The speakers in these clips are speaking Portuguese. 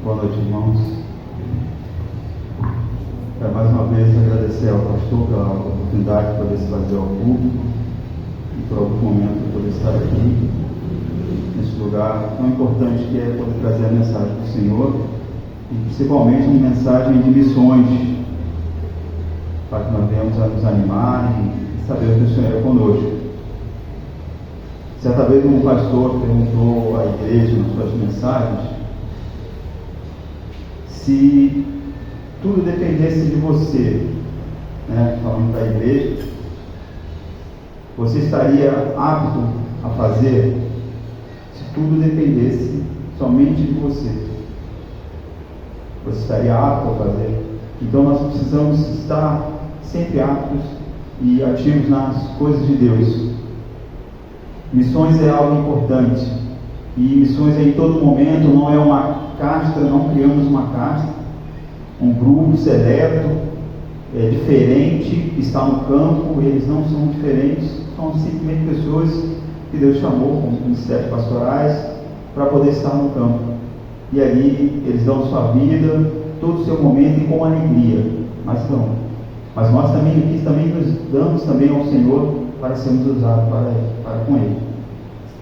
Boa noite, irmãos. Quero mais uma vez agradecer ao pastor pela oportunidade de poder se fazer ao público e por algum momento poder estar aqui, nesse lugar tão importante que é poder trazer a mensagem do Senhor e principalmente uma mensagem de missões, para que nós venhamos a nos animar e saber que o Senhor é conosco. Certa vez um pastor perguntou à igreja nas suas mensagens se tudo dependesse de você, falando para a igreja, você estaria apto a fazer? Se tudo dependesse somente de você, você estaria apto a fazer? Então nós precisamos estar sempre aptos e ativos nas coisas de Deus. Missões é algo importante, e missões é em todo momento, não é uma casta, não criamos uma casta, um grupo seleto, diferente, que está no campo. Eles não são diferentes, são simplesmente pessoas que Deus chamou como ministérios pastorais para poder estar no campo, e ali eles dão sua vida, todo o seu momento e com alegria, mas nós também aqui nos damos também ao Senhor para sermos usados para com Ele.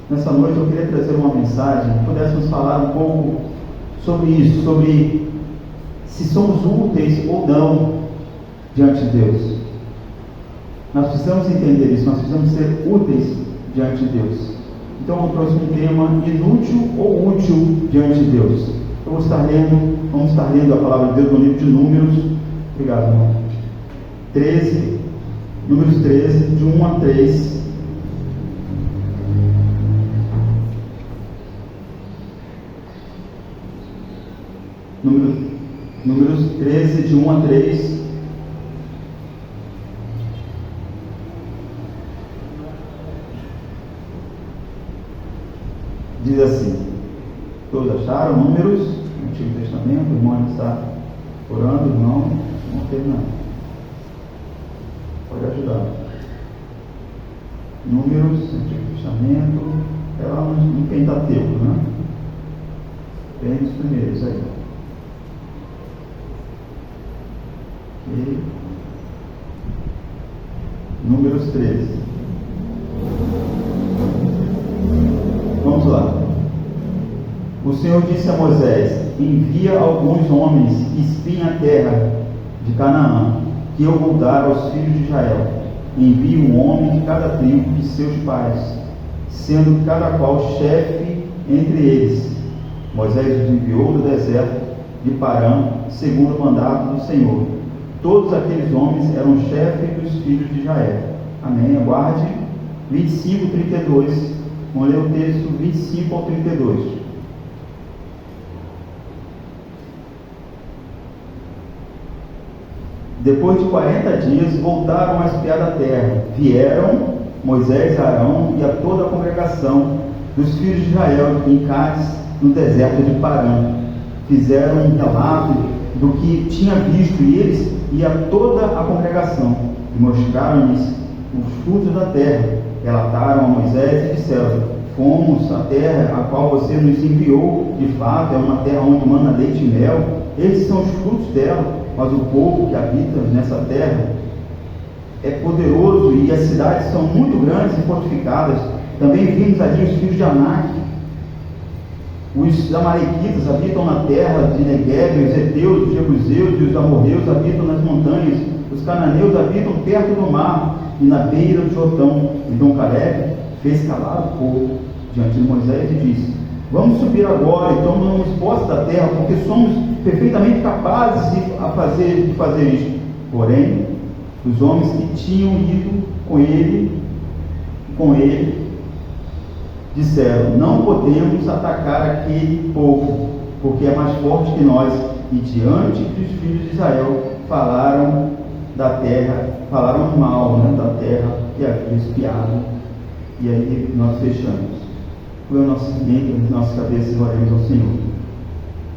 Nessa noite eu queria trazer uma mensagem, que pudéssemos falar um pouco sobre isso, sobre se somos úteis ou não diante de Deus. Nós precisamos entender isso, nós precisamos ser úteis diante de Deus. Então eu trouxe um tema: inútil ou útil diante de Deus. Vamos estar lendo a palavra de Deus no livro de Números, obrigado, irmão. 13, Números 13, de 1 a 3. Números 13, de 1 a 3. Diz assim: todos acharam? Números, Antigo Testamento. O irmão está orando, irmão, não tem nada. Pode ajudar. Números, Antigo Testamento, é lá no Pentateuco, né? Bem dos primeiros aí. E Números 13. Vamos lá. O Senhor disse a Moisés: envia alguns homens que espiem a terra de Canaã, que eu vou dar aos filhos de Israel. Envie um homem de cada tribo de seus pais, sendo cada qual chefe entre eles. Moisés os enviou do deserto de Parã, segundo o mandato do Senhor. Todos aqueles homens eram chefes dos filhos de Israel. Amém? Aguarde 25, 32. Vamos ler o texto 25 ao 32. Depois de 40 dias, voltaram a espiar a terra. Vieram Moisés, Arão e a toda a congregação dos filhos de Israel em Cádiz, no deserto de Parã. Fizeram um relato do que tinha visto eles e a toda a congregação, e mostraram-lhes os frutos da terra. Relataram a Moisés e disseram: fomos à terra a qual você nos enviou. De fato, é uma terra onde mana leite e mel. Esses são os frutos dela, mas o povo que habita nessa terra é poderoso e as cidades são muito grandes e fortificadas. Também vimos ali os filhos de Anak. Os amalequitas habitam na terra de Negueb, os heteus, os jebuseus e os amorreus habitam nas montanhas. Os cananeus habitam perto do mar e na beira do Jordão. Então Caleb fez calar o povo diante de Moisés e disse: vamos subir agora e tomamos posse da terra, porque somos perfeitamente capazes de fazer isto. Porém, os homens que tinham ido com ele disseram: não podemos atacar aquele povo, porque é mais forte que nós. E diante dos filhos de Israel falaram mal da terra que havia espiado. E aí nós fechamos. Foi o nosso mente, as nossas cabeças, e oremos ao Senhor.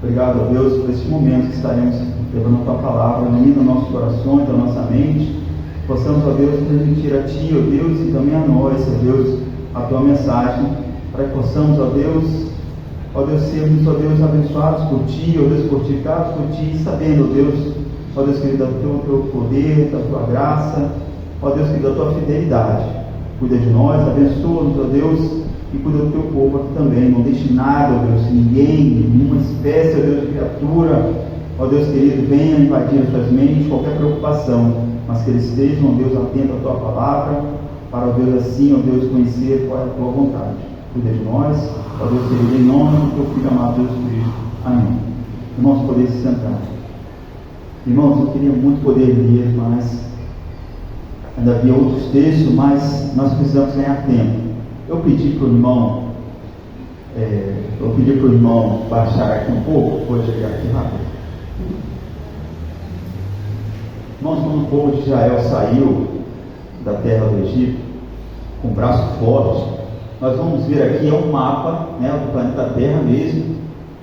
Obrigado a Deus por esse momento que estaremos levando a Tua palavra, ilumina nossos corações, a nossa mente. Possamos, ó Deus, transmitir a Ti, ó Deus, e também a nós, ó Deus, a Tua mensagem, para que possamos, ó Deus, ó Deus, sermos, ó Deus, abençoados por Ti, ó Deus, fortificados por Ti, sabendo, ó Deus, ó Deus querido, do Teu poder, da Tua graça, ó Deus querido, da Tua fidelidade. Cuida de nós, abençoa-nos, ó Deus, e cuida do Teu povo aqui também. Não deixe nada, ó Deus, ninguém, nenhuma espécie, ó Deus, de criatura, ó Deus querido, venha invadir as suas mentes, qualquer preocupação, mas que eles estejam, ó Deus, atentos à Tua palavra, para, ó Deus, assim, ó Deus, conhecer qual é a Tua vontade. Cuida de nós, ó Deus querido, em nome do Teu Filho amado Jesus Cristo. Amém. Irmãos, poder se sentar. Irmãos, eu queria muito poder ler, mas ainda havia outros textos, mas nós precisamos ganhar tempo. Eu pedi para o irmão, baixar aqui um pouco, vou chegar aqui rápido. Irmãos, quando o povo de Israel saiu da terra do Egito, com o braço forte, nós vamos ver aqui, é um mapa, né, do planeta Terra mesmo,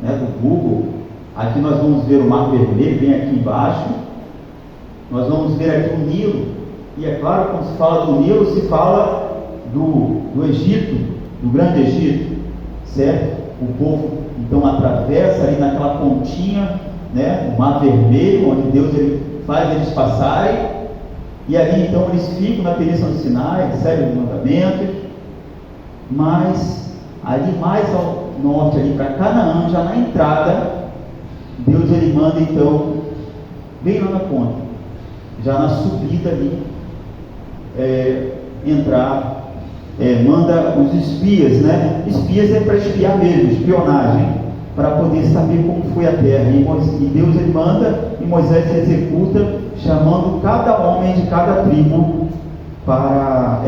né, do Google. Aqui nós vamos ver o Mar Vermelho, bem aqui embaixo. Nós vamos ver aqui o Nilo. E é claro, quando se fala do Nilo, se fala do Egito, do Grande Egito, certo? O povo então atravessa ali naquela pontinha, né, o Mar Vermelho, onde Deus ele faz eles passarem, e ali então eles ficam na Península do Sinai, recebem os mandamentos, mas ali mais ao norte, ali para Canaã, já na entrada, Deus ele manda então, bem lá na ponta, já na subida ali, entrar, manda os espias, né? Espias é para espiar mesmo, espionagem, para poder saber como foi a terra. E Deus ele manda e Moisés executa, chamando cada homem de cada tribo para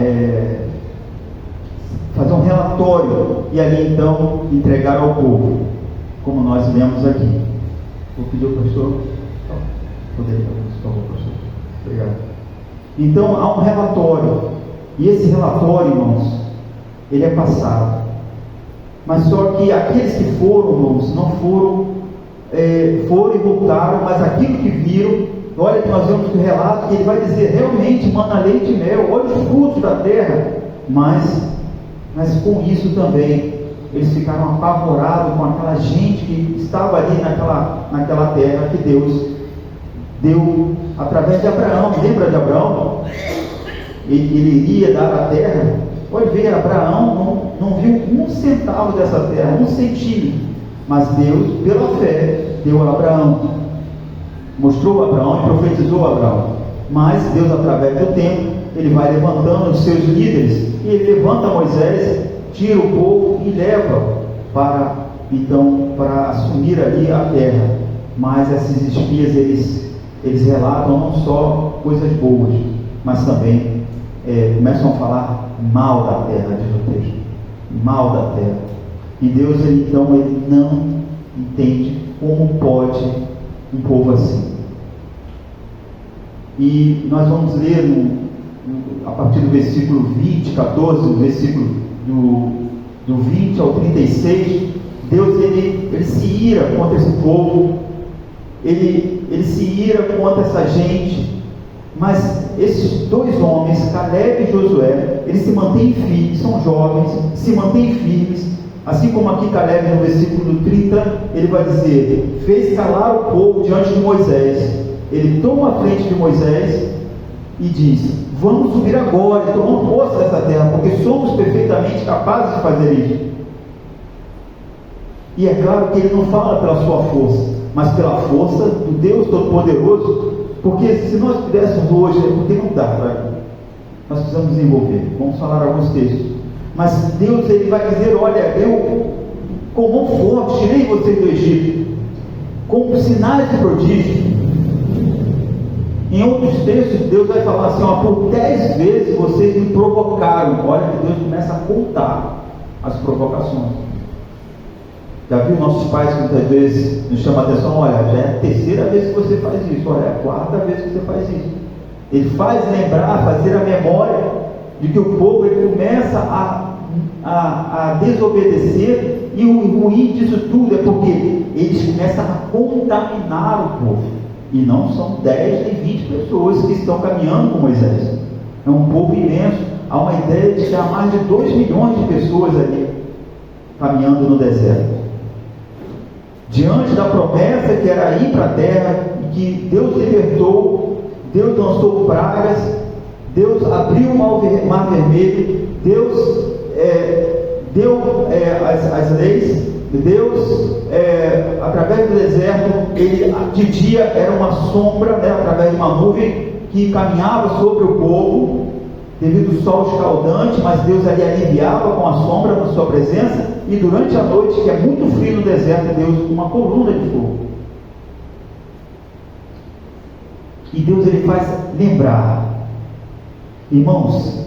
fazer um relatório e ali então entregar ao povo, como nós lemos aqui. Vou pedir ao pastor. Poderia, por favor, pastor. Obrigado. Então há um relatório, e esse relatório, irmãos, ele é passado. Mas só que aqueles que foram, irmãos, não foram, foram e voltaram, mas aquilo que viram, olha que nós vemos o relato que ele vai dizer, realmente mana leite e mel, olha os frutos da terra, mas com isso também, eles ficaram apavorados com aquela gente que estava ali naquela terra que Deus deu através de Abraão. Lembra de Abraão? Ele iria dar a terra. Pode ver, Abraão não viu um centavo dessa terra, um centímetro, mas Deus, pela fé, deu a Abraão, mostrou a Abraão e profetizou a Abraão. Mas Deus, através do tempo, ele vai levantando os seus líderes, e ele levanta Moisés, tira o povo e leva para assumir ali a terra. Mas esses espias, eles relatam não só coisas boas, mas também começam a falar mal da terra, diz o texto, mal da terra. E Deus ele não entende como pode um povo assim. E nós vamos ler a partir do versículo 20, 14, do versículo do 20 ao 36, Deus ele se ira contra esse povo, ele se ira contra essa gente, mas esses dois homens, Caleb e Josué, eles se mantêm firmes, são jovens, se mantêm firmes, assim como aqui Caleb no versículo 30, ele vai dizer, fez calar o povo diante de Moisés. Ele toma a frente de Moisés e diz, vamos subir agora e tomar posse dessa terra, porque somos perfeitamente capazes de fazer isso. E é claro que ele não fala pela sua força, mas pela força do Deus Todo-Poderoso, porque se nós pudéssemos hoje, porque não dá para nós precisamos desenvolver, vamos falar alguns textos, mas Deus ele vai dizer, olha, eu com mão forte tirei vocês do Egito, com sinais de prodígio. Em outros textos, Deus vai falar assim, por 10 vezes vocês me provocaram. Olha que Deus começa a contar as provocações. Já viu nossos pais que muitas vezes nos chamam a atenção, olha, já é a terceira vez que você faz isso, olha, é a quarta vez que você faz isso. Ele faz lembrar, fazer a memória de que o povo ele começa a desobedecer, e o ruim disso tudo é porque eles começam a contaminar o povo. E não são 10 nem 20 pessoas que estão caminhando com Moisés. É um povo imenso. Há uma ideia de que há mais de 2 milhões de pessoas ali caminhando no deserto. diante da promessa que era ir para a terra, e que Deus libertou, Deus lançou pragas, Deus abriu o mar vermelho, Deus deu as leis, Deus, através do deserto, ele de dia era uma sombra, através de uma nuvem que caminhava sobre o povo, devido ao sol escaldante, mas Deus ali aliviava com a sombra da sua presença, e durante a noite, que é muito frio no deserto, Deus uma coluna de fogo. E Deus ele faz lembrar. Irmãos,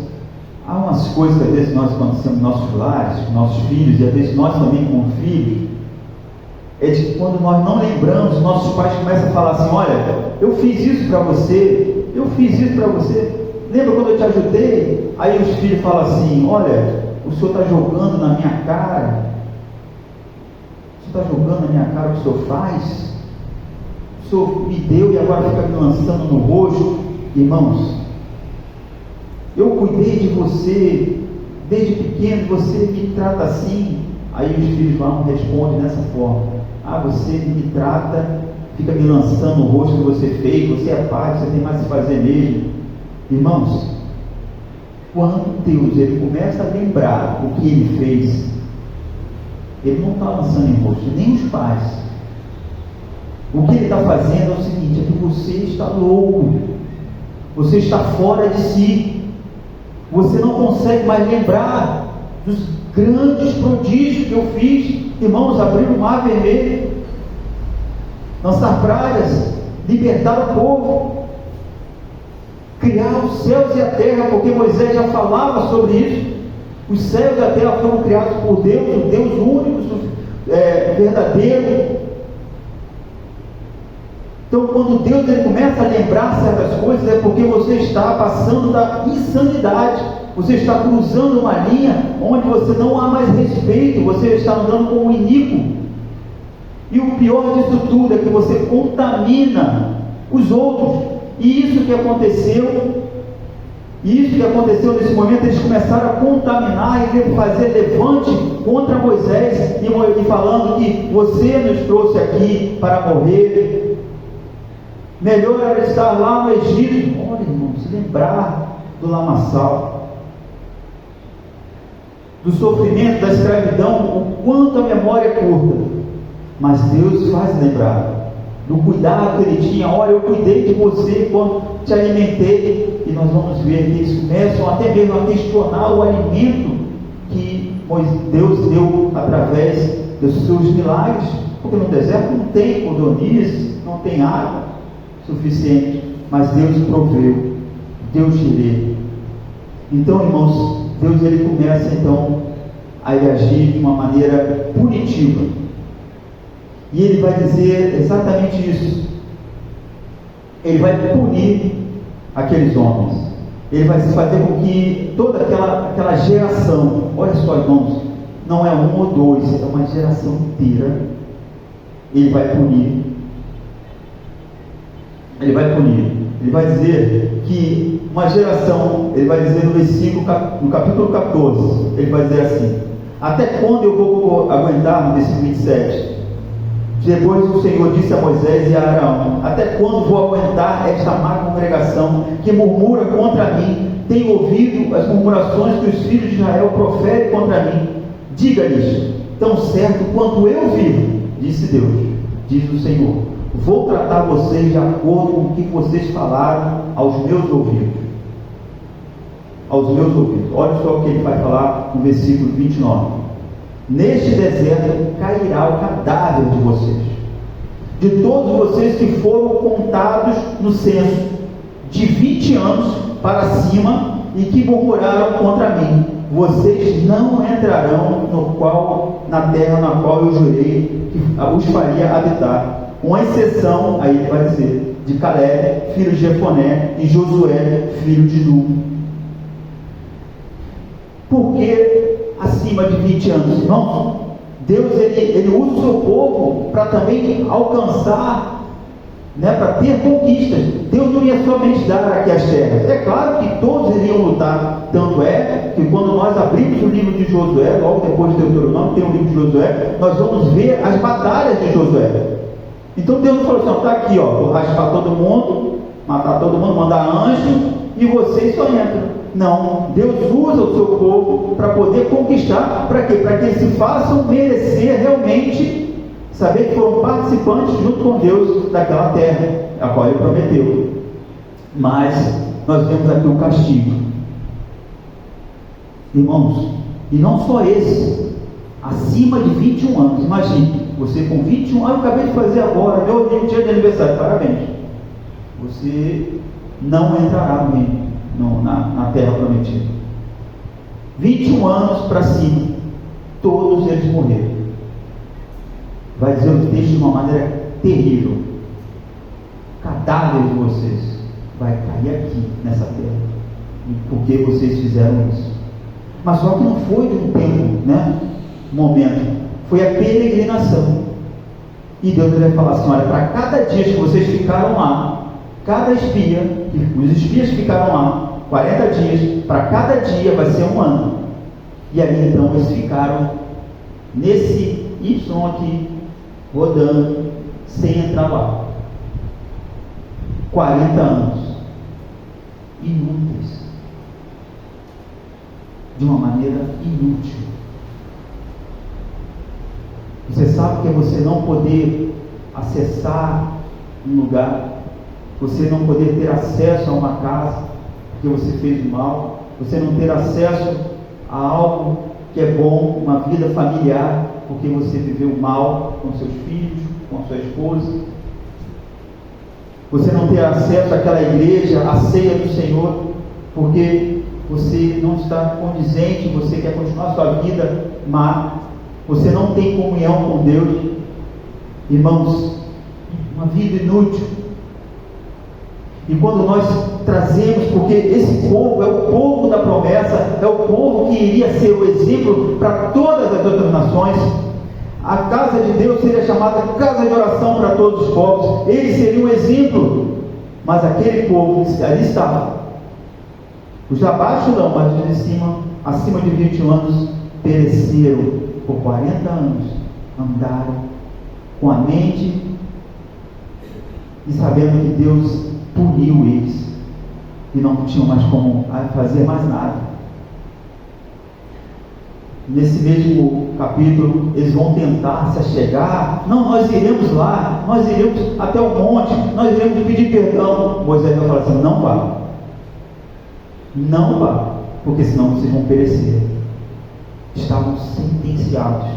há umas coisas que às vezes nós acontecemos nos nossos lares, com nossos filhos, e às vezes nós também como filhos, é de que quando nós não lembramos, nossos pais começam a falar assim: olha, eu fiz isso para você, eu fiz isso para você, lembra quando eu te ajudei? Aí os filhos falam assim: olha, o senhor está jogando na minha cara, o senhor está jogando na minha cara o que o senhor faz, o senhor me deu e agora fica me lançando no rosto. Irmãos, eu cuidei de você desde pequeno, você me trata assim. Aí os filhos respondem dessa forma: ah, você me trata, fica me lançando no rosto que você fez, você é pai, você tem mais que fazer mesmo. Irmãos, quando Deus ele começa a lembrar o que ele fez, ele não está lançando em rosto, nem os pais. O que ele está fazendo é o seguinte: é que você está louco, você está fora de si, você não consegue mais lembrar dos grandes prodígios que eu fiz. Irmãos, abrir o mar vermelho, lançar pragas, libertar o povo, criar os céus e a terra, porque Moisés já falava sobre isso. Os céus e a terra foram criados por Deus, o Deus único, verdadeiro. Então, quando Deus ele começa a lembrar certas coisas, é porque você está passando da insanidade, você está cruzando uma linha onde você não há mais respeito, você está andando como iníquo. E o pior disso tudo é que você contamina os outros. E isso que aconteceu nesse momento, eles começaram a contaminar e fazer levante contra Moisés, e falando que você nos trouxe aqui para morrer, melhor era estar lá no Egito. Olha, irmão, se lembrar do lamaçal, do sofrimento, da escravidão, o quanto a memória é curta, mas Deus faz lembrar do cuidado que ele tinha. Olha, eu cuidei de você quando te alimentei. E nós vamos ver que eles começam até mesmo a questionar o alimento que Deus deu através dos seus milagres, porque no deserto não tem codornizes, não tem água suficiente, mas Deus proveu, Deus tirou. Então, irmãos, Deus ele começa então a agir de uma maneira punitiva, e ele vai dizer exatamente isso. Ele vai punir aqueles homens, ele vai fazer com que toda aquela geração, olha só, irmãos, não é um ou dois, é uma geração inteira. Ele vai punir. Ele vai dizer que uma geração, ele vai dizer no capítulo 14, ele vai dizer assim: até quando eu vou aguentar, no versículo 27, depois o Senhor disse a Moisés e a Arão: até quando vou aguentar esta má congregação que murmura contra mim? Tenho ouvido as murmurações que os filhos de Israel proferem contra mim. Diga-lhes: tão certo quanto eu vivo, disse Deus, diz o Senhor, vou tratar vocês de acordo com o que vocês falaram aos meus ouvidos. Aos meus ouvidos. Olha só o que ele vai falar no versículo 29. Neste deserto cairá o cadáver de vocês, de todos vocês que foram contados no censo, de 20 anos para cima, e que murmuraram contra mim. Vocês não entrarão na terra na qual eu jurei que os faria habitar, com exceção, aí ele vai dizer, de Caleb, filho de Jefoné, e Josué, filho de Nun. Por que acima de 20 anos, irmãos? Deus ele usa o seu povo para também alcançar né, para ter conquistas. Deus não ia somente dar aqui as terras. É claro que todos iriam lutar. Tanto é que quando nós abrimos o livro de Josué, logo depois de Deuteronômio, tem o livro de Josué, nós vamos ver as batalhas de Josué. Então Deus não falou assim: está aqui, vou raspar todo mundo, matar todo mundo, mandar anjo, e vocês só entram. Não, Deus usa o seu povo para poder conquistar. Para quê? Para que eles se façam merecer realmente, saber que foram participantes junto com Deus daquela terra a qual Ele prometeu. Mas nós vemos aqui o castigo, irmãos, e não só esse, acima de 21 anos. Imagine, você com 21 anos, eu acabei de fazer agora, meu dia de aniversário, parabéns. Você não entrará no reino, na terra prometida. 21 anos para cima, todos eles morreram. Vai dizer o texto de uma maneira terrível: cadáver de vocês vai cair aqui nessa terra, porque vocês fizeram isso. Mas só que não foi de um tempo, momento, foi a peregrinação. E Deus vai falar assim: olha, para cada dia que vocês ficaram lá, cada espia, os espias ficaram lá 40 dias, para cada dia vai ser 1 ano. E ali então eles ficaram nesse Y aqui, rodando, sem entrar lá. 40 anos inúteis, de uma maneira inútil. Você sabe que é você não poder acessar um lugar, você não poder ter acesso a uma casa porque você fez mal, você não ter acesso a algo que é bom, uma vida familiar, porque você viveu mal com seus filhos, com a sua esposa. Você não ter acesso àquela igreja, à ceia do Senhor, porque você não está condizente, você quer continuar a sua vida má, você não tem comunhão com Deus. Irmãos, uma vida inútil. E quando nós trazemos, porque esse povo é o povo da promessa, é o povo que iria ser o exemplo para todas as outras nações. A casa de Deus seria chamada casa de oração para todos os povos. Ele seria um exemplo. Mas aquele povo ali estava, os de abaixo não, mas os de cima, acima de 21 anos, pereceram por 40 anos. Andaram com a mente e sabendo que Deus puniu eles e não tinham mais como fazer mais nada. Nesse mesmo capítulo, eles vão tentar se achegar. Não, nós iremos lá, nós iremos até o monte, nós iremos pedir perdão. Moisés vai falar assim: não vá, não vá, porque senão vocês vão perecer. Estavam sentenciados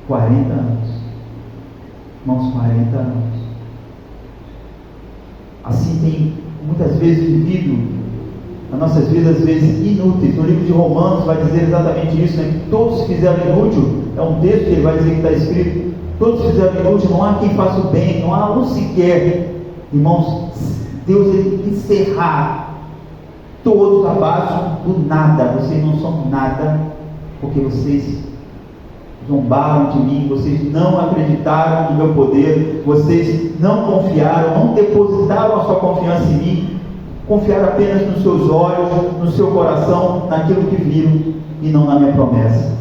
40 anos, irmãos, 40 anos. Assim tem muitas vezes vivido as nossas vidas, às vezes inúteis. No livro de Romanos vai dizer exatamente isso, que todos fizeram inútil. É um texto que ele vai dizer que está escrito: todos fizeram inútil, não há quem faça o bem, não há um sequer. Irmãos, Deus ele encerrar todos abaixo do nada. Vocês não são nada, porque vocês zombaram de mim, vocês não acreditaram no meu poder, vocês não confiaram, não depositaram a sua confiança em mim, confiaram apenas nos seus olhos, no seu coração, naquilo que viram e não na minha promessa.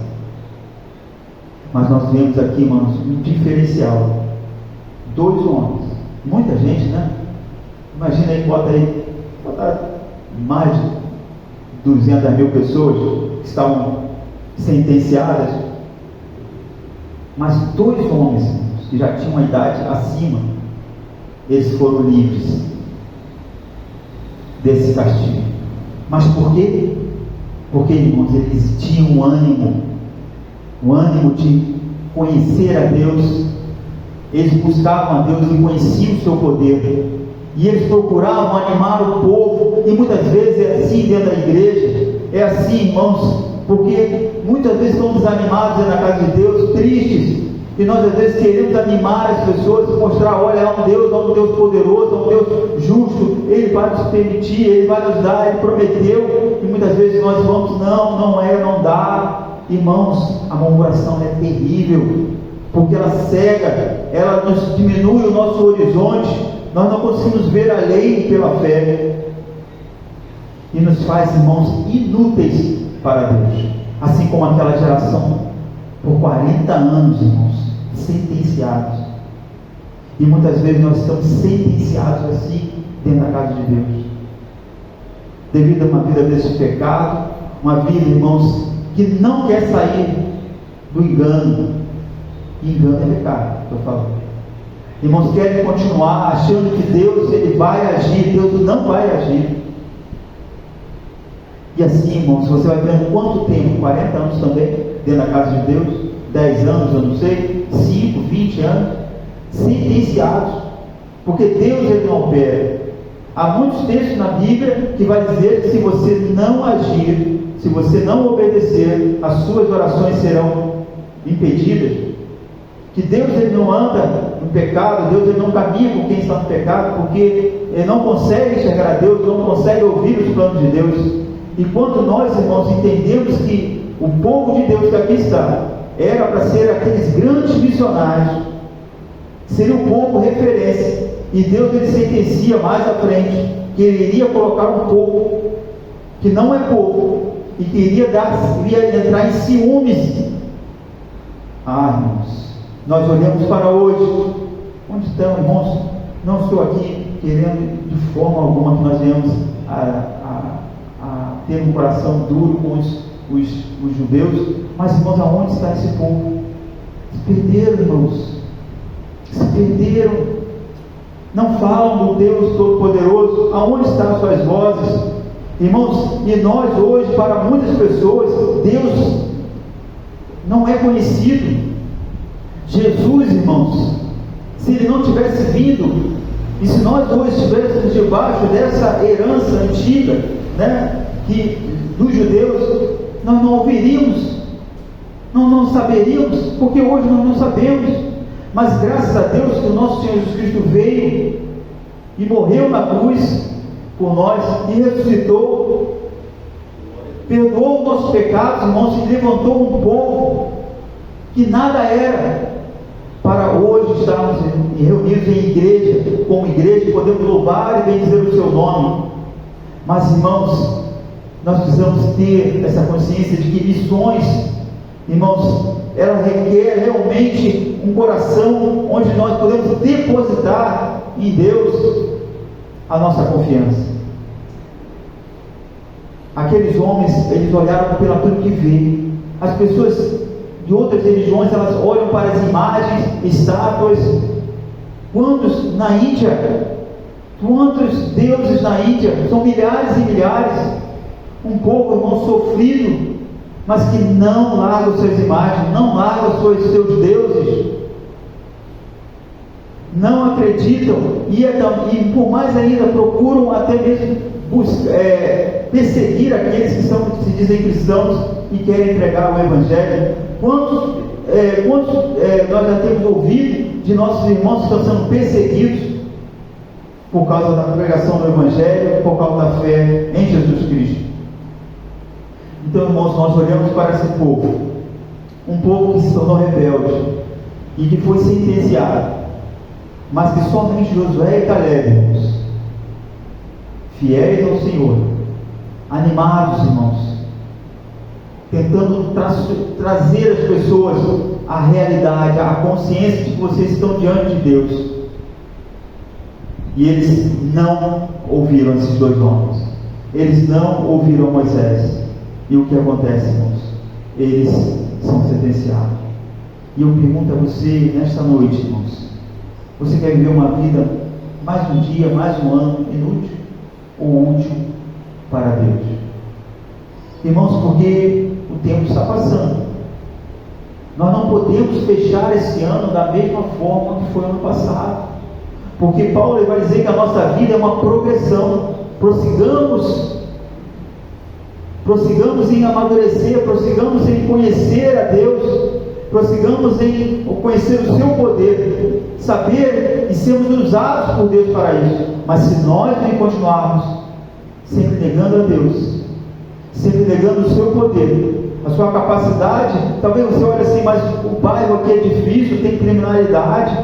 Mas nós vemos aqui, irmãos, um diferencial: 2 homens, muita gente, Imagina aí, bota mais de 200 mil pessoas que estavam sentenciadas. Mas 2 homens, que já tinham uma idade acima, eles foram livres desse castigo. Mas por quê? Porque, irmãos, eles tinham um ânimo de conhecer a Deus. Eles buscavam a Deus e conheciam o seu poder, e eles procuravam animar o povo. E muitas vezes é assim dentro da igreja, é assim, irmãos, porque muitas vezes estamos desanimados na casa de Deus, tristes, e nós às vezes queremos animar as pessoas, mostrar: olha, há um Deus poderoso, há um Deus justo, Ele vai nos permitir, Ele vai nos dar, Ele prometeu. E muitas vezes nós vamos: não dá. Irmãos, a murmuração é terrível. porque ela cega, ela nos diminui o nosso horizonte, nós não conseguimos ver além pela fé, e nos faz, irmãos, inúteis para Deus, assim como aquela geração, por 40 anos, irmãos, sentenciados, e muitas vezes nós estamos sentenciados assim, dentro da casa de Deus, devido a uma vida desse pecado, uma vida, irmãos, que não quer sair do engano. Engano é pecado, estou falando. Irmãos, querem continuar achando que Deus, Ele vai agir. Deus não vai agir. E assim, irmãos, você vai vendo quanto tempo, 40 anos também, dentro da casa de Deus, 10 anos, eu não sei, 5, 20 anos, sentenciados, porque Deus, Ele não opera. Há muitos textos na Bíblia que vai dizer que se você não agir, se você não obedecer, as suas orações serão impedidas. Que Deus, Ele não anda no pecado, Deus, Ele não caminha com quem está no pecado, porque Ele não consegue enxergar a Deus, não consegue ouvir os planos de Deus. E quando nós, irmãos, entendemos que o povo de Deus que aqui está era para ser aqueles grandes missionários, seria um povo referência, e Deus, Ele sentencia mais à frente que Ele iria colocar um povo que não é povo e que iria entrar em ciúmes. Irmãos, nós olhamos para hoje, onde estão, irmãos? Não estou aqui querendo de forma alguma que nós venhamos a ter um coração duro com os judeus, mas, irmãos, aonde está esse povo? Se perderam, irmãos, se perderam, não falam do Deus Todo-Poderoso. Aonde estão as suas vozes, irmãos? E nós hoje, para muitas pessoas, Deus não é conhecido. Jesus, irmãos, se Ele não tivesse vindo, e se nós hoje estivéssemos debaixo dessa herança antiga, né, dos judeus, nós não ouviríamos, não saberíamos, porque hoje nós não sabemos. Mas graças a Deus que o nosso Senhor Jesus Cristo veio e morreu na cruz por nós e ressuscitou, perdoou os nossos pecados, irmãos, e levantou um povo que nada era, para hoje estarmos reunidos em igreja, como igreja, podemos louvar e bendizer o seu nome. Mas, irmãos, nós precisamos ter essa consciência de que missões, irmãos, ela requer realmente um coração onde nós podemos depositar em Deus a nossa confiança. Aqueles homens, eles olharam pelo aquilo que vê. As pessoas de outras religiões, elas olham para as imagens, estátuas. Quantos na Índia, quantos deuses na Índia? São milhares e milhares. Um povo, irmão, sofrido, mas que não larga as suas imagens, não larga os seus deuses, não acreditam, e por mais ainda procuram até mesmo perseguir aqueles que se dizem cristãos e querem pregar o Evangelho. Quantos nós já temos ouvido de nossos irmãos que estão sendo perseguidos por causa da pregação do Evangelho, por causa da fé em Jesus Cristo? Então, irmãos, nós olhamos para esse povo, um povo que se tornou rebelde e que foi sentenciado, mas que somente Josué e Caleb, irmãos, fiéis ao Senhor, animados, irmãos, tentando trazer as pessoas à realidade, à consciência de que vocês estão diante de Deus. E eles não ouviram esses dois homens, eles não ouviram Moisés. E o que acontece, irmãos? Eles são sentenciados. E eu pergunto a você nesta noite, irmãos: você quer viver uma vida, mais um dia, mais um ano, inútil ou útil para Deus? Irmãos, porque o tempo está passando. Nós não podemos fechar esse ano da mesma forma que foi ano passado, porque Paulo vai dizer que a nossa vida é uma progressão. Prossigamos em amadurecer, prossigamos em conhecer a Deus, prossigamos em conhecer o seu poder, saber e sermos usados por Deus para isso. Mas se nós continuarmos sempre negando a Deus, sempre negando o seu poder, a sua capacidade. Talvez você olhe assim, mas o bairro aqui é difícil, tem criminalidade,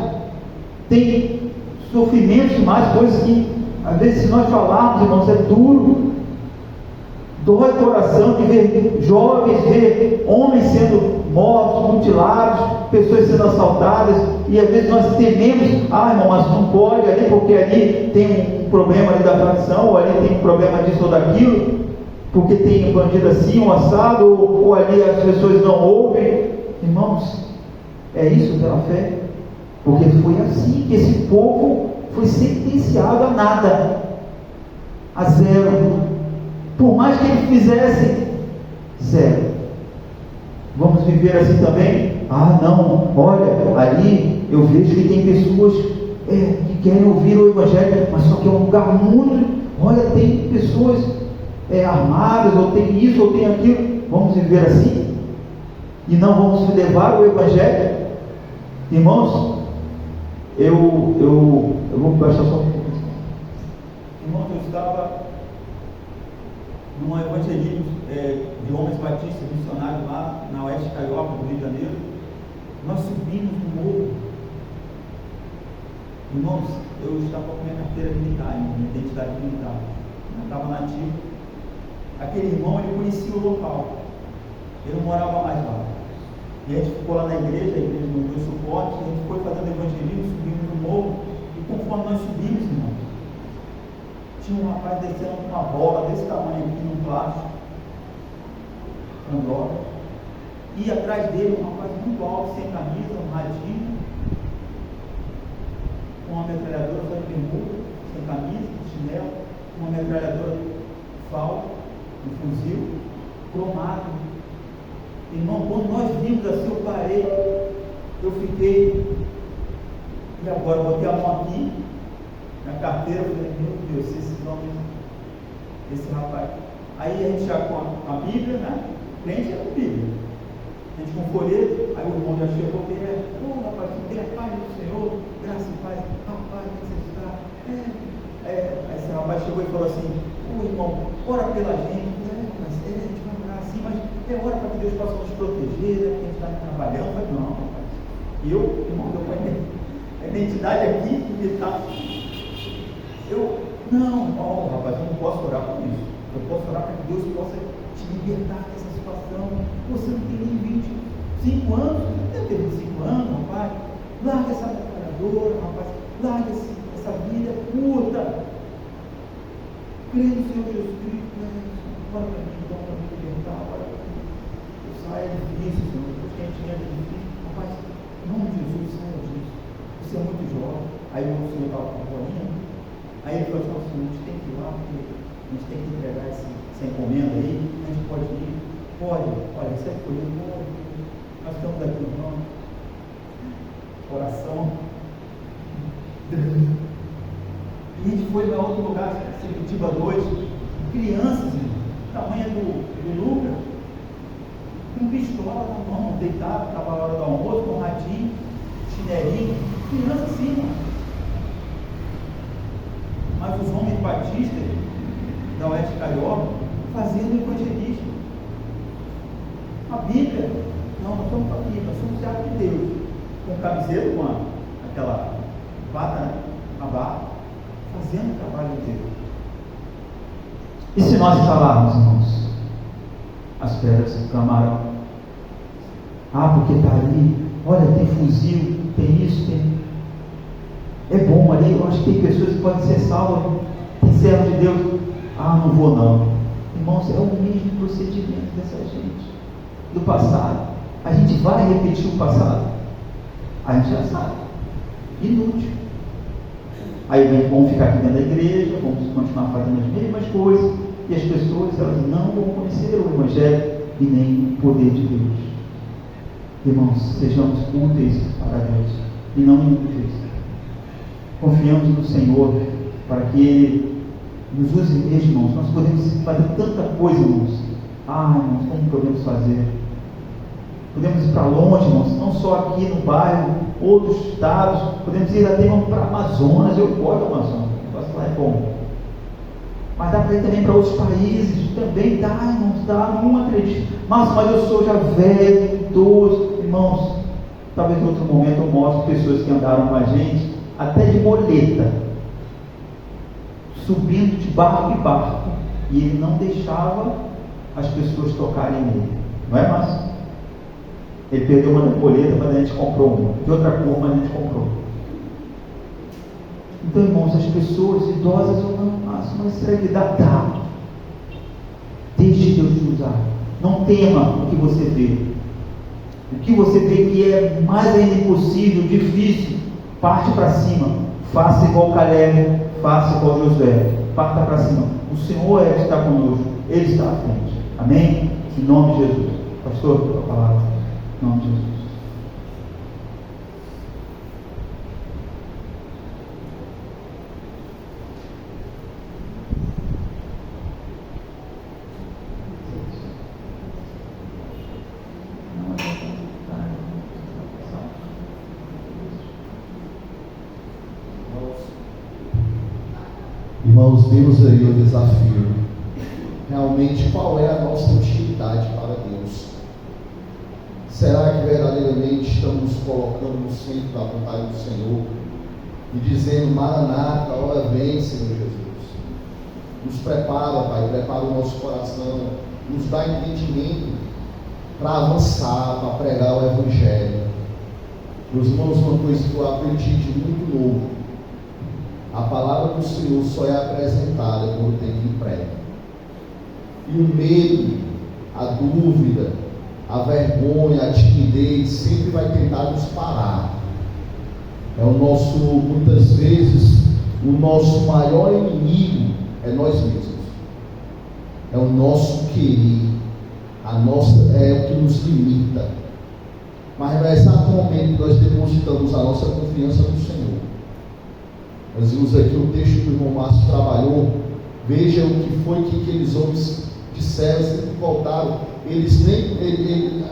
tem sofrimento demais, coisas que às vezes, se nós falarmos, irmãos, é duro. Dói o coração de ver jovens, ver homens sendo mortos, mutilados, pessoas sendo assaltadas, e às vezes nós tememos, irmão, mas não pode ali, porque ali tem um problema ali da facção, ou ali tem um problema disso ou daquilo, porque tem um bandido assim, um assado, ou ali as pessoas não ouvem. Irmãos, é isso pela fé? Porque foi assim que esse povo foi sentenciado a nada, a zero. Por mais que ele fizesse, zero. Vamos viver assim também? Não, olha, ali eu vejo que tem pessoas que querem ouvir o Evangelho, mas só que é um lugar muito, olha, tem pessoas armadas, ou tem isso, ou tem aquilo. Vamos viver assim? E não vamos levar o Evangelho? Irmãos, eu vou baixar só um pouco. Irmãos, eu estava num evangelismo de homens batistas missionários lá na Oeste Carioca, do Rio de Janeiro. Nós subimos no morro. Irmãos, eu estava com minha carteira militar, minha identidade militar, eu estava nativo. Aquele irmão, ele conhecia o local, ele não morava mais lá, e a gente ficou lá na igreja, a igreja nos deu suporte, a gente foi fazendo evangelismo, subimos no morro, e conforme nós subimos, irmãos, tinha um rapaz descendo com uma bola desse tamanho aqui num plástico, com droga, e atrás dele um rapaz muito alto, sem camisa, um radinho, com uma metralhadora só de bermuda, sem camisa, chinelo, uma metralhadora FAL, um fuzil, cromado. Irmão, quando nós vimos assim, eu parei, eu fiquei, e agora eu botei a mão aqui na carteira, eu falei, meu Deus, esse rapaz. Aí a gente já com a Bíblia, né? Crente é a Bíblia. A gente com folheto, aí o irmão já chegou perto, rapaz, tu tem a paz do Senhor, graça e paz, rapaz, como você está? Aí esse rapaz chegou e falou assim, irmão, ora pela gente. Mas a gente vai orar assim, mas é hora para que Deus possa nos proteger, né? Que a gente está trabalhando. Mas não, rapaz. E eu, irmão, deu para a identidade aqui, militar. Não, rapaz, eu não posso orar por isso. Eu posso orar para que Deus possa te libertar dessa situação. Você não tem nem 25 anos, não deve ter 25 anos, rapaz. Larga essa metralhadora, rapaz. Larga essa vida curta. Crê no Senhor Jesus Cristo, né? Ora para mim, então, para me libertar, ora para mim. Eu saio difícil, Senhor. Porque a gente é difícil. Rapaz, em nome de Jesus, saia disso. Você é muito jovem. Aí o Senhor estava com a bolinha. Aí ele falou assim, a gente tem que ir lá, porque a gente tem que entregar essa encomenda aí, a gente pode ir, olha, recebe por ele, nós estamos aqui, irmão, coração, e a gente foi para outro lugar, Sepetiba 2, crianças, tamanho do Lucas, com pistola na mão, deitado, estava a hora do almoço, com um radinho, chinelinho, criança assim, mano. Mas os homens batistas da Oeste Carioca fazendo evangelismo. A Bíblia, não, nós estamos aqui, nós somos servos de Deus, com camiseta, com aquela bata, né? A barra, fazendo o trabalho de Deus. E se nós falarmos, irmãos, as pedras clamarão, porque está ali, olha, tem fuzil, tem isso, tem. É bom ali, eu acho que tem pessoas que podem ser salvas, tem servo de Deus. Não vou não. Irmãos, é o mesmo procedimento dessa gente, do passado. A gente vai repetir o passado? A gente já sabe. Inútil. Aí vamos ficar aqui dentro da igreja, vamos continuar fazendo as mesmas coisas, e as pessoas, elas não vão conhecer o Evangelho e nem o poder de Deus. Irmãos, sejamos úteis para Deus e não inúteis. Confiamos no Senhor para que Ele nos use mesmo, irmãos. Nós podemos fazer tanta coisa, irmãos. Irmãos, como podemos fazer? Podemos ir para longe, irmãos, não só aqui no bairro, outros estados. Podemos ir até para a Amazonas. Eu gosto da Amazonas, o negócio lá é bom. Mas dá para ir também para outros países, também dá, irmãos, dá, não acredito. Mas eu sou já velho, idoso, irmãos. Talvez em outro momento eu mostre pessoas que andaram com a gente, até de moleta, subindo de barco em barco, e ele não deixava as pessoas tocarem nele, não é, Márcio? Ele perdeu uma moleta, mas a gente comprou uma, de outra cor, mas a gente comprou. Então, irmãos, as pessoas idosas, eu não faço, mas será que dá? Deixe Deus te usar. Não tema o que você vê. O que você vê que é mais ainda impossível, difícil, parte para cima. Faça igual Caleb, faça igual Josué. Parta para cima. O Senhor é que está conosco. Ele está à frente. Amém? Em nome de Jesus. Pastor, a palavra. Em nome de Jesus. Irmãos, temos aí o desafio. Realmente, qual é a nossa utilidade para Deus? Será que verdadeiramente estamos colocando no centro da vontade do Senhor e dizendo: Maranata, a hora vem, Senhor Jesus? Nos prepara, Pai, prepara o nosso coração, nos dá entendimento para avançar, para pregar o Evangelho. Meus irmãos, uma coisa que eu aprendi de muito novo: a palavra do Senhor só é apresentada quando tem quem prega. E o medo, a dúvida, a vergonha, a timidez sempre vai tentar nos parar. É o nosso, muitas vezes, o nosso maior inimigo é nós mesmos. É o nosso querer, é o que nos limita. Mas no exato momento nós depositamos a nossa confiança no Senhor. Nós vimos aqui o texto que o irmão Márcio trabalhou. Veja o que foi que aqueles homens disseram, sempre voltaram.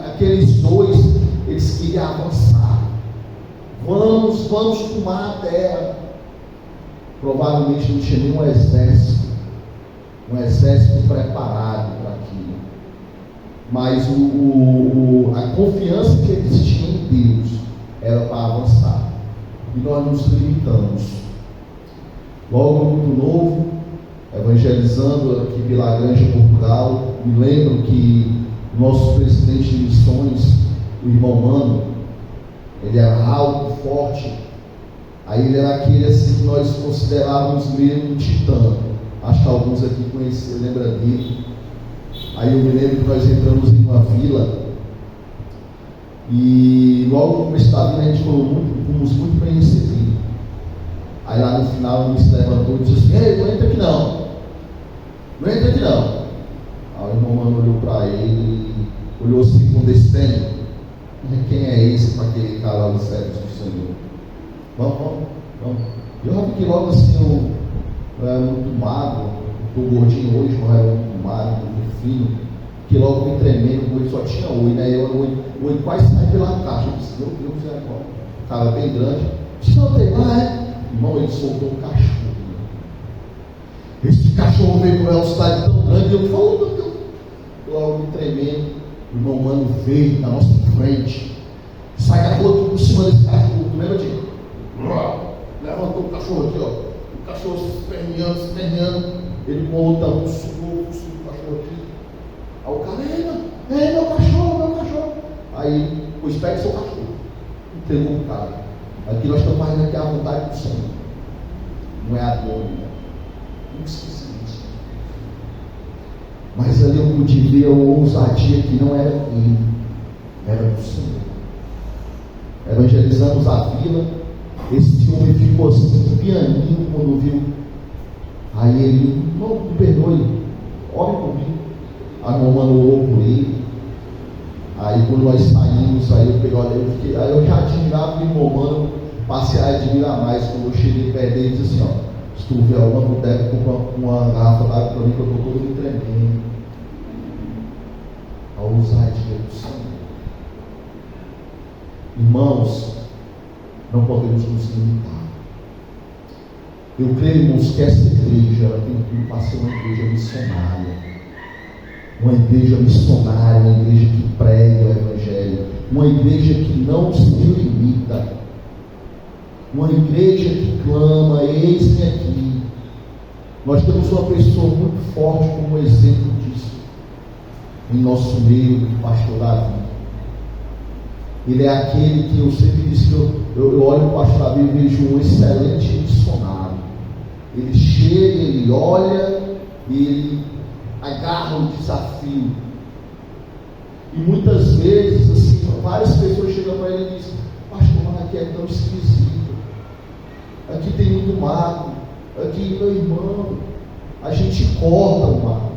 Aqueles dois, eles queriam avançar. Vamos tomar a terra. Provavelmente não tinha nenhum exército, preparado para aquilo. Mas a confiança que eles tinham em Deus era para avançar. E nós nos limitamos. Logo muito novo, evangelizando aqui em Vila Grande, Portugal, me lembro que o nosso presidente de missões, o irmão Mano, ele era alto, forte. Aí ele era aquele assim que nós considerávamos meio um titã. Acho que alguns aqui conhecem, lembra dele. Aí eu me lembro que nós entramos em uma vila e logo no começo da vila a gente fomos muito bem recebidos. Aí lá no final ele se levantou e disse assim: ei, não entra aqui não. Não entra aqui não. Aí o irmão Mano olhou para ele, olhou assim com desdém. Quem é esse para aquele cara lá no serviço do Senhor? Vamos. Eu já fiquei logo assim, eu era muito magro, estou gordinho hoje, mas era muito magro, muito fino, que logo me tremendo, o olho só tinha olho, né? O olho quase saiu pela caixa. Eu disse: meu Deus, é agora. O cara bem grande. Disse: não tem lá, é? Irmão, ele soltou um cachorro. Esse cachorro veio com uma velocidade tão grande, eu falo: meu Deus. Logo me tremendo, o irmão Mano veio na nossa frente, sai da rua por cima desse cachorro, lembra disso? Levantou o cachorro aqui, ó. O cachorro se esperneando, ele com outra mão subiu o cachorro aqui. Aí o cara: meu cachorro. Aí, pois pega seu cachorro. Entregou o cara. Aqui nós estamos fazendo aqui a vontade do Senhor. Não é a dor, não esqueça disso. Mas ali eu pude ver a ousadia que não era dele, era do Senhor. Evangelizamos a vila. Esse homem ficou assim, pianinho, quando viu. Aí ele: não, me perdoe, ore comigo. A irmã orou por ele. Aí quando nós saímos, aí eu peguei, aí eu já admirava o irmão Mano, passei a admirar mais. Quando eu cheguei perto dele, disse assim: ó, se tu vier alguma boteca, compra uma garrafa d'água para mim, que eu estou todo me tremendo. A ousadia do Senhor. Irmãos, não podemos nos limitar. Eu creio, irmãos, que essa igreja ela tem tudo para ser uma igreja missionária. Uma igreja missionária, uma igreja que prega o Evangelho, uma igreja que não se limita, uma igreja que clama, eis-me aqui. Nós temos uma pessoa muito forte como exemplo disso em nosso meio, o pastor Davi. Ele é aquele que eu sempre disse que eu olho o pastor Davi e vejo um excelente missionário. Ele chega, ele olha e ele agarra o desafio. E muitas vezes, assim, várias pessoas chegam para ele e dizem: pastor, mas aqui é tão esquisito, aqui tem muito mato, aqui, meu irmão, a gente corta o mato.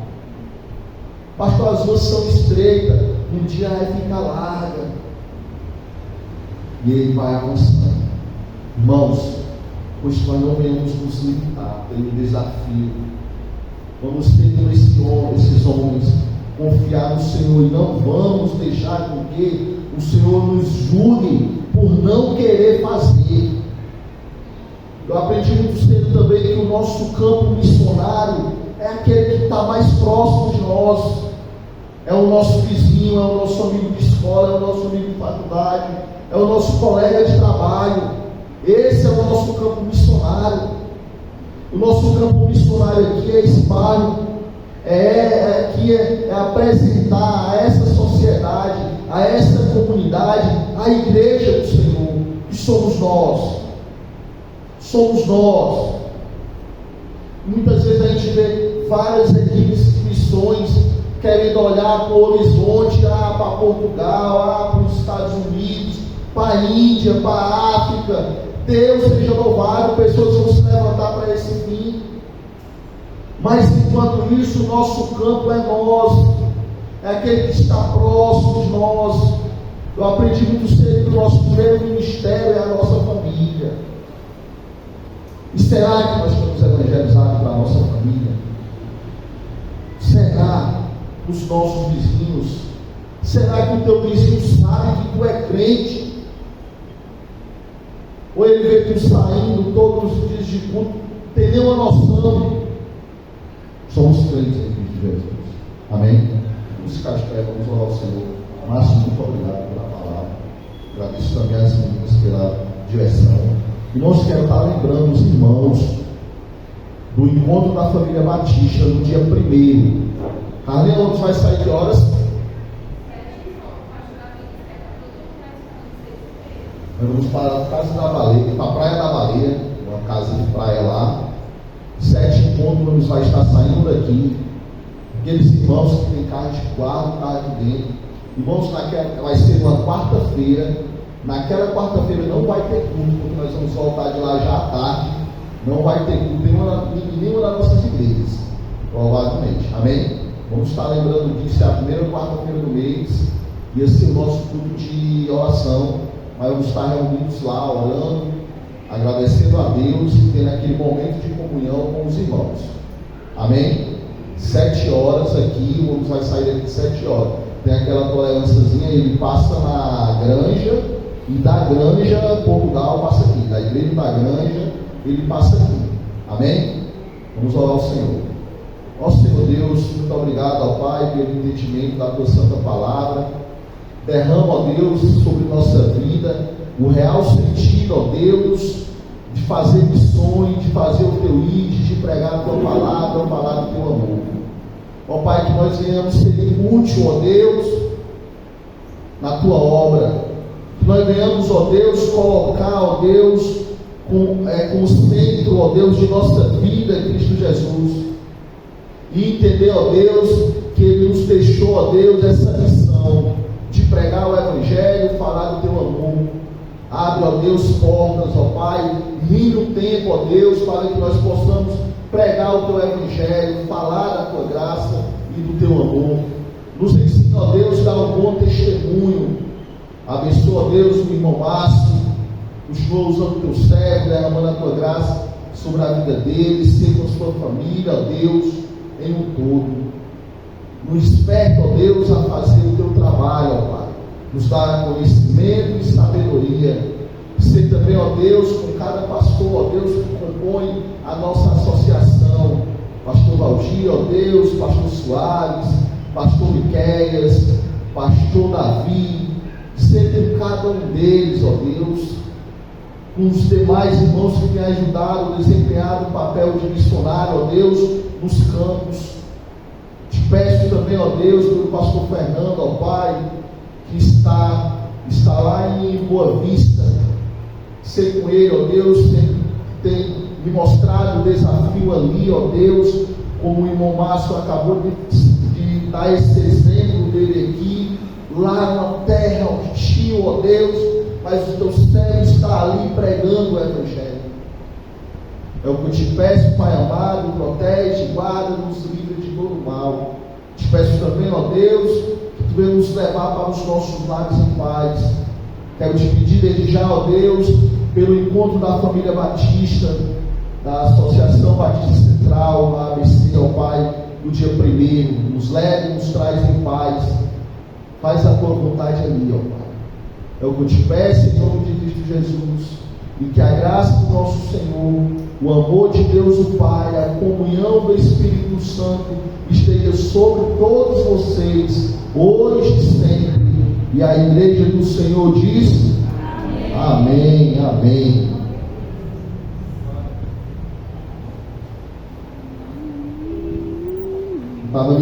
Pastor, as ruas são estreitas, um dia vai ficar larga. E ele vai avançando. Irmãos, pois nós não venhamos nos limitar pelo desafio. Vamos ter com esses homens confiar no Senhor e não vamos deixar com que o Senhor nos julgue por não querer fazer. Eu aprendi muito cedo também que o nosso campo missionário é aquele que está mais próximo de nós. É o nosso vizinho, é o nosso amigo de escola, é o nosso amigo de faculdade, é o nosso colega de trabalho. Esse é o nosso campo missionário. O nosso campo missionário aqui é espalho, é apresentar a essa sociedade, a essa comunidade, a igreja do Senhor, que somos nós. Somos nós. Muitas vezes a gente vê várias equipes de missões querendo olhar para o horizonte, para Portugal, para os Estados Unidos, para a Índia, para a África. Deus seja louvado, pessoas vão se levantar para esse fim. Mas enquanto isso, o nosso campo é nós, é aquele que está próximo de nós. Eu aprendi muito cedo que o nosso primeiro ministério é a nossa família. E será que nós estamos evangelizados para a nossa família? Será os nossos vizinhos? Será que o teu vizinho sabe que tu é crente? Ou ele vê tu saindo todos os dias de culto, tem nenhuma noção? Somos crentes em Cristo Jesus. Amém? Vamos ficar de pé, vamos orar ao Senhor. Márcio, muito obrigado pela palavra. Agradeço também às meninas pela direção. Irmãos, quero estar lembrando os irmãos do encontro da família Batista no dia 1º. Carlinhos vai sair de horas? Nós vamos para a Casa da Baleia, para a Praia da Baleia, uma casa de praia lá. 7 encontros vai estar saindo daqui. Aqueles irmãos que têm carro de guarda, carro de dentro. Irmãos, vai ser uma quarta-feira. Naquela quarta-feira não vai ter culto, porque nós vamos voltar de lá já à tarde. Não vai ter culto em nenhuma das nossas igrejas, provavelmente. Amém? Vamos estar lembrando disso, é a primeira quarta-feira do mês. Ia ser o nosso culto de oração. Mas vamos estar reunidos lá, orando, agradecendo a Deus e tendo aquele momento de comunhão com os irmãos. Amém? 7 horas aqui, o ônibus vai sair daqui 7 horas. Tem aquela tolerânciazinha, ele passa na Granja, e da Granja, Portugal passa aqui. Da igreja da Granja, ele passa aqui. Amém? Vamos orar ao Senhor. Ó Senhor Deus, muito obrigado ao Pai pelo entendimento da tua santa palavra. Derrama, ó Deus, sobre nossa vida o real sentido, ó Deus, de fazer missões, de fazer o teu ID, de pregar a tua palavra, a palavra do teu amor. Ó Pai, que nós venhamos ser útil, ó Deus, na tua obra. Que nós venhamos, ó Deus, colocar, ó Deus, como centro, ó Deus, de nossa vida em Cristo Jesus. E entender, ó Deus, que Ele nos deixou, ó Deus, essa missão de pregar o Evangelho, falar do teu amor. Abre, ó Deus, portas, ó Pai, rindo o tempo, ó Deus, para que nós possamos pregar o teu Evangelho, falar da tua graça e do teu amor. Nos ensina, ó Deus, dar um bom testemunho. Abençoa, ó Deus, o irmão Márcio, continua usando o teu servo, derramando a tua graça sobre a vida dele, seja com a sua família, ó Deus, em um todo. Nos desperta, ó Deus, a fazer o teu trabalho, ó Pai. Nos dá conhecimento e sabedoria. Ser também, ó Deus, com cada pastor, ó Deus, que compõe a nossa associação. Pastor Valdir, ó Deus, pastor Soares, pastor Miqueias, pastor Davi. Ser com cada um deles, ó Deus, com os demais irmãos que têm ajudado a desempenhar o papel de missionário, ó Deus, nos campos. Te peço também, ó Deus, pelo pastor Fernando, ó Pai, que está lá em Boa Vista. Ser com ele, ó Deus, tem me mostrado o desafio ali, ó Deus, como o irmão Márcio acabou de dar esse exemplo dele aqui, lá na terra hostil, ó Deus, mas o teu servo está ali pregando o Evangelho. É o que eu te peço, Pai amado, protege, guarda, nos livra de todo mal. Te peço também, ó Deus, que tu venha nos levar para os nossos lares em paz. Quero te pedir desde já, ó Deus, pelo encontro da família Batista, da Associação Batista Central, da ABC, ó Pai, no dia 1º, nos leve, nos traz em paz. Faz a tua vontade ali, ó Pai. É o que eu te peço em nome de Cristo Jesus. E que a graça do nosso Senhor, o amor de Deus o Pai, a comunhão do Espírito Santo esteja sobre todos vocês, hoje e sempre. E a igreja do Senhor diz: amém, amém. Estava